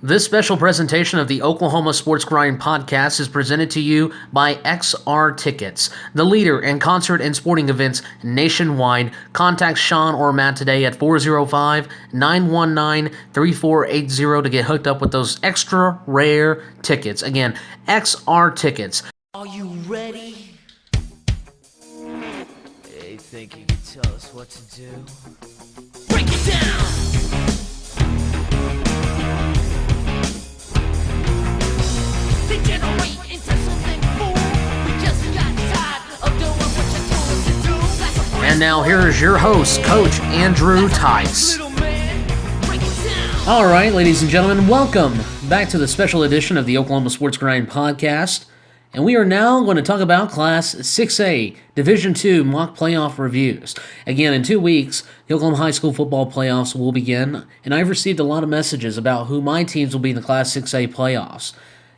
This special presentation of the Oklahoma Sports Grind podcast is presented to you by XR Tickets, the leader in concert and sporting events nationwide. Contact Sean or Matt today at 405-919-3480 to get hooked up with those extra rare tickets. Again, XR Tickets. Are you ready? Hey, think you can tell us what to do? Break it down! Degenerate into something fool. We just got tired of doing what you told us to do. And now here is your host, Coach Andrew theiss. All right, ladies and gentlemen, welcome back to the special edition of the Oklahoma Sports Grind podcast. And we are now going to talk about Class 6A Division II mock playoff reviews. Again, in 2 weeks, the Oklahoma High School football playoffs will begin, and I've received a lot of messages about who my teams will be in the Class 6A playoffs.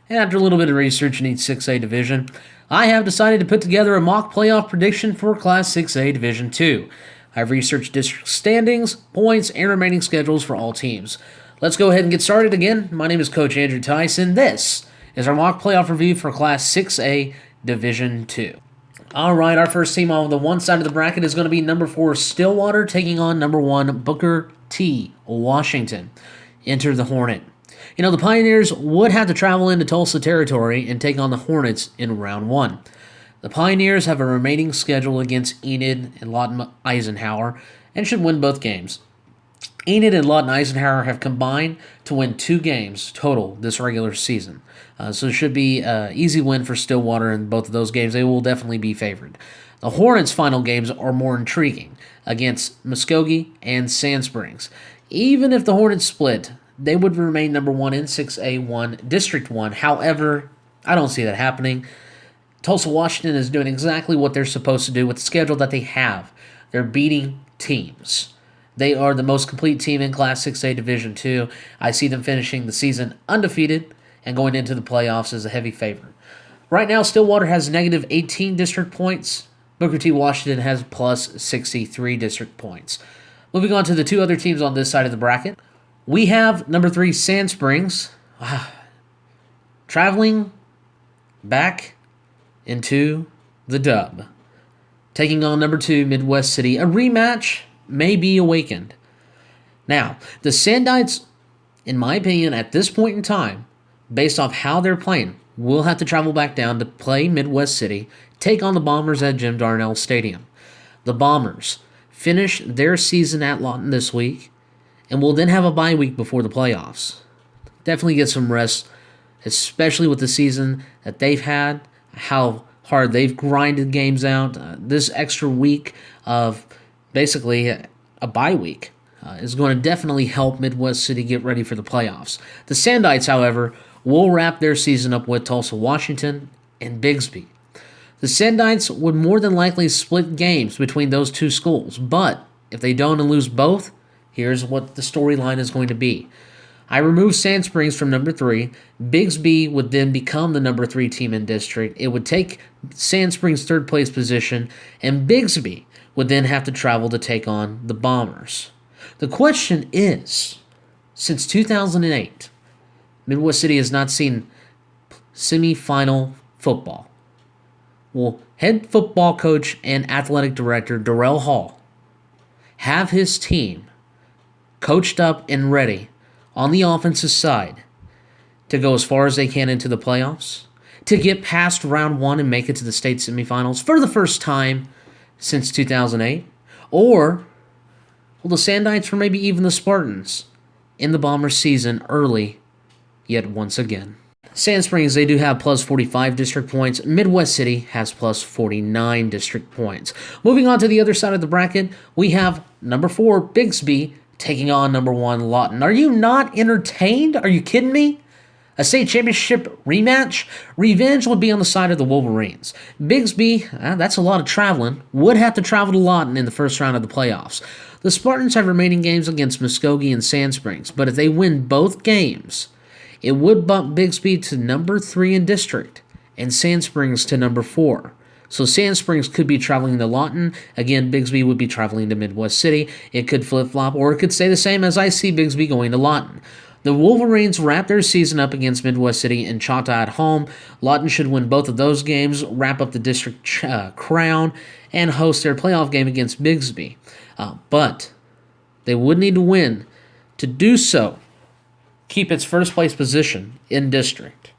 And after a little bit of research in each 6A division, I have decided to put together a mock playoff prediction for Class 6A Division II. I've researched district standings, points, and remaining schedules for all teams. Let's go ahead and get started again. My name is Coach Andrew theiss, and this is our mock playoff review for Class 6A Division II. All right, our first team on the one side of the bracket is going to be number 4 Stillwater taking on number 1 Booker T. Washington. Enter the Hornet. You know, the Pioneers would have to travel into Tulsa territory and take on the Hornets in round 1. The Pioneers have a remaining schedule against Enid and Lawton Eisenhower and should win both games. Enid and Lawton Eisenhower have combined to win 2 games total this regular season. So it should be an easy win for Stillwater in both of those games. They will definitely be favored. The Hornets' final games are more intriguing against Muskogee and Sand Springs. Even if the Hornets split, they would remain number 1 in 6A1 District 1. However, I don't see that happening. Tulsa, Washington is doing exactly what they're supposed to do with the schedule that they have. They're beating teams. They are the most complete team in Class 6A Division II. I see them finishing the season undefeated and going into the playoffs as a heavy favorite. Right now, Stillwater has negative 18 district points. Booker T. Washington has plus 63 district points. Moving on to the 2 other teams on this side of the bracket. We have number 3 Sand Springs traveling back into the dub, taking on number 2 Midwest City. A rematch may be awakened. Now, the Sandites, in my opinion, at this point in time, based off how they're playing, will have to travel back down to play Midwest City, take on the Bombers at Jim Darnell Stadium. The Bombers finish their season at Lawton this week, and will then have a bye week before the playoffs. Definitely get some rest, especially with the season that they've had, how hard they've grinded games out. This extra week of basically a bye week is going to definitely help Midwest City get ready for the playoffs. The Sandites, however, will wrap their season up with Tulsa, Washington, and Bigsby. The Sandites would more than likely split games between those 2 schools, but if they don't and lose both, here's what the storyline is going to be. I remove Sand Springs from number 3. Bigsby would then become the number 3 team in district. It would take Sand Springs' 3rd place position, and Bigsby would then have to travel to take on the Bombers. The question is, since 2008, Midwest City has not seen semifinal football. Will head football coach and athletic director Darrell Hall have his team coached up and ready on the offensive side to go as far as they can into the playoffs, to get past round 1 and make it to the state semifinals for the first time since 2008? Or will the Sandites, or maybe even the Spartans, end the Bombers season early yet once again? Sand Springs, they do have plus 45 district points. Midwest City has plus 49 district points. Moving on to the other side of the bracket, we have number 4 Bigsby taking on number 1 Lawton. Are you not entertained? Are you kidding me? A state championship rematch? Revenge would be on the side of the Wolverines. Bigsby, that's a lot of traveling, would have to travel to Lawton in the first round of the playoffs. The Spartans have remaining games against Muskogee and Sand Springs, but if they win both games, it would bump Bigsby to number 3 in district and Sand Springs to number 4. So Sand Springs could be traveling to Lawton. Again, Bigsby would be traveling to Midwest City. It could flip-flop, or it could stay the same as I see Bigsby going to Lawton. The Wolverines wrap their season up against Midwest City and Chata at home. Lawton should win both of those games, wrap up the district crown, and host their playoff game against Bigsby. But they would need to win to do so, keep its first place position in district.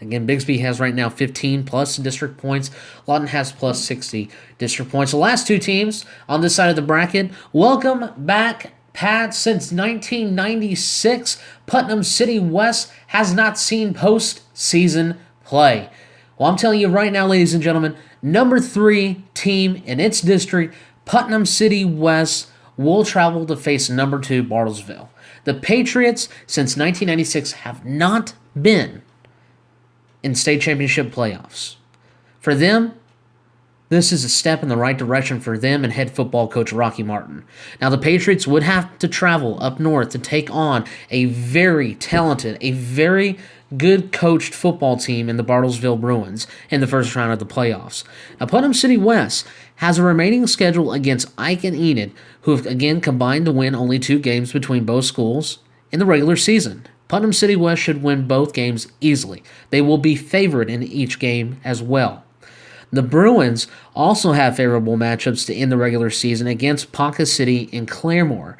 Again, Bigsby has right now 15 plus district points. Lawton has plus 60 district points. The last two teams on this side of the bracket, welcome back, Pat. Since 1996, Putnam City West has not seen postseason play. Well, I'm telling you right now, ladies and gentlemen, number 3 team in its district, Putnam City West, will travel to face number 2 Bartlesville. The Patriots, since 1996, have not been in state championship playoffs. For them, this is a step in the right direction for them and head football coach Rocky Martin. Now, the Patriots would have to travel up north to take on a very talented, a very good coached football team in the Bartlesville Bruins in the first round of the playoffs. Now, Putnam City West has a remaining schedule against Ike and Enid, who have again combined to win only 2 games between both schools in the regular season. Putnam City West should win both games easily. They will be favored in each game as well. The Bruins also have favorable matchups to end the regular season against Ponca City and Claremore.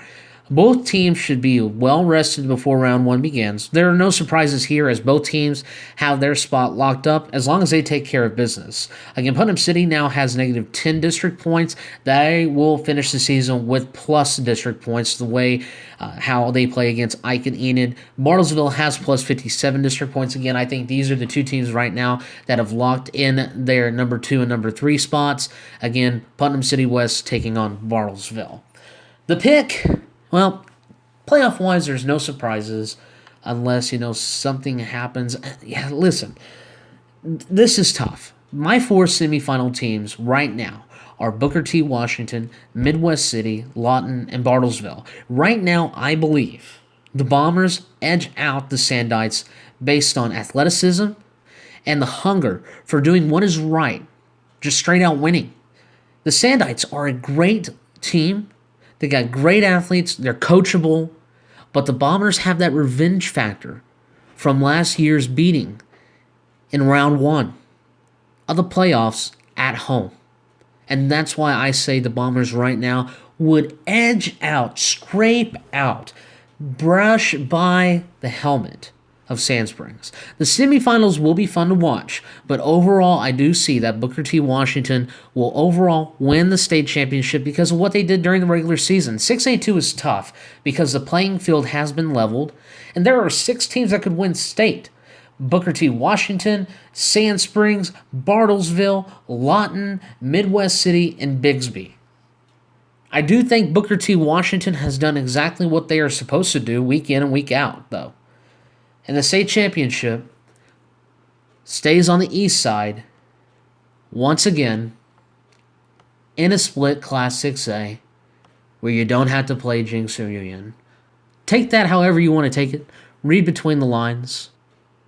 Both teams should be well rested before round 1 begins. There are no surprises here as both teams have their spot locked up as long as they take care of business. Again, Putnam City now has negative 10 district points. They will finish the season with plus district points the way how they play against Ike and Enid. Bartlesville has plus 57 district points. Again, I think these are the 2 teams right now that have locked in their number 2 and number 3 spots. Again, Putnam City West taking on Bartlesville. The pick... Well, playoff-wise, there's no surprises unless, something happens. Yeah, listen, this is tough. My 4 semifinal teams right now are Booker T. Washington, Midwest City, Lawton, and Bartlesville. Right now, I believe the Bombers edge out the Sandites based on athleticism and the hunger for doing what is right, just straight out winning. The Sandites are a great team. They got great athletes. They're coachable. But the Bombers have that revenge factor from last year's beating in round 1 of the playoffs at home. And that's why I say the Bombers right now would edge out, scrape out, brush by the helmet of Sand Springs. The semifinals will be fun to watch, but overall I do see that Booker T. Washington will overall win the state championship because of what they did during the regular season. 6A2 is tough because the playing field has been leveled, and there are 6 teams that could win state. Booker T. Washington, Sand Springs, Bartlesville, Lawton, Midwest City, and Bigsby. I do think Booker T. Washington has done exactly what they are supposed to do week in and week out, though. And the state championship stays on the east side once again in a split Class 6A where you don't have to play Jinx or Union. Take that however you want to take it. Read between the lines.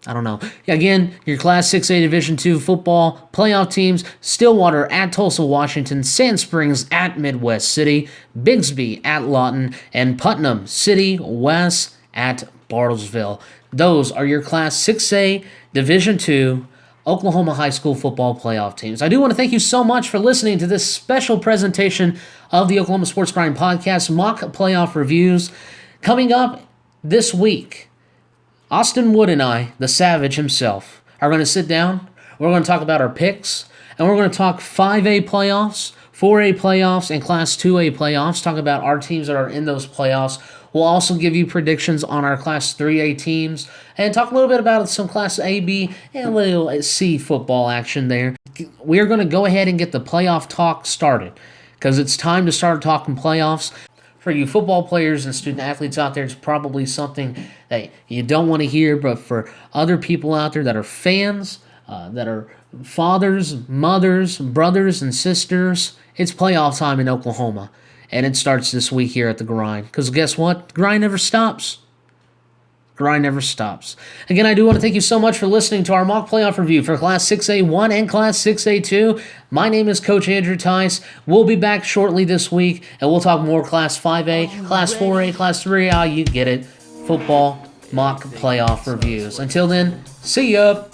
I don't know. Again, your Class 6A Division II football playoff teams, Stillwater at Tulsa, Washington, Sand Springs at Midwest City, Bigsby at Lawton, and Putnam City West at Bartlesville. Those are your Class 6A Division II Oklahoma high school football playoff teams. I do want to thank you so much for listening to this special presentation of the Oklahoma Sports Grind Podcast mock playoff reviews. Coming up this week, Austin Wood and I, the Savage himself, are going to sit down. We're going to talk about our picks, and we're going to talk 5A playoffs, 4A playoffs, and Class 2A playoffs. Talk about our teams that are in those playoffs. We'll also give you predictions on our Class 3A teams and talk a little bit about some Class A, B, and a little C football action there. We're going to go ahead and get the playoff talk started because it's time to start talking playoffs. For you football players and student athletes out there, it's probably something that you don't want to hear, but for other people out there that are fans, that are fathers, mothers, brothers, and sisters, it's playoff time in Oklahoma. And it starts this week here at the Grind. Because guess what? The grind never stops. Grind never stops. Again, I do want to thank you so much for listening to our mock playoff review for Class 6A1 and Class 6A2. My name is Coach Andrew Theiss. We'll be back shortly this week, and we'll talk more Class 5A, Class 4A, Class 3A. You get it. football mock playoff reviews. Until then, see ya!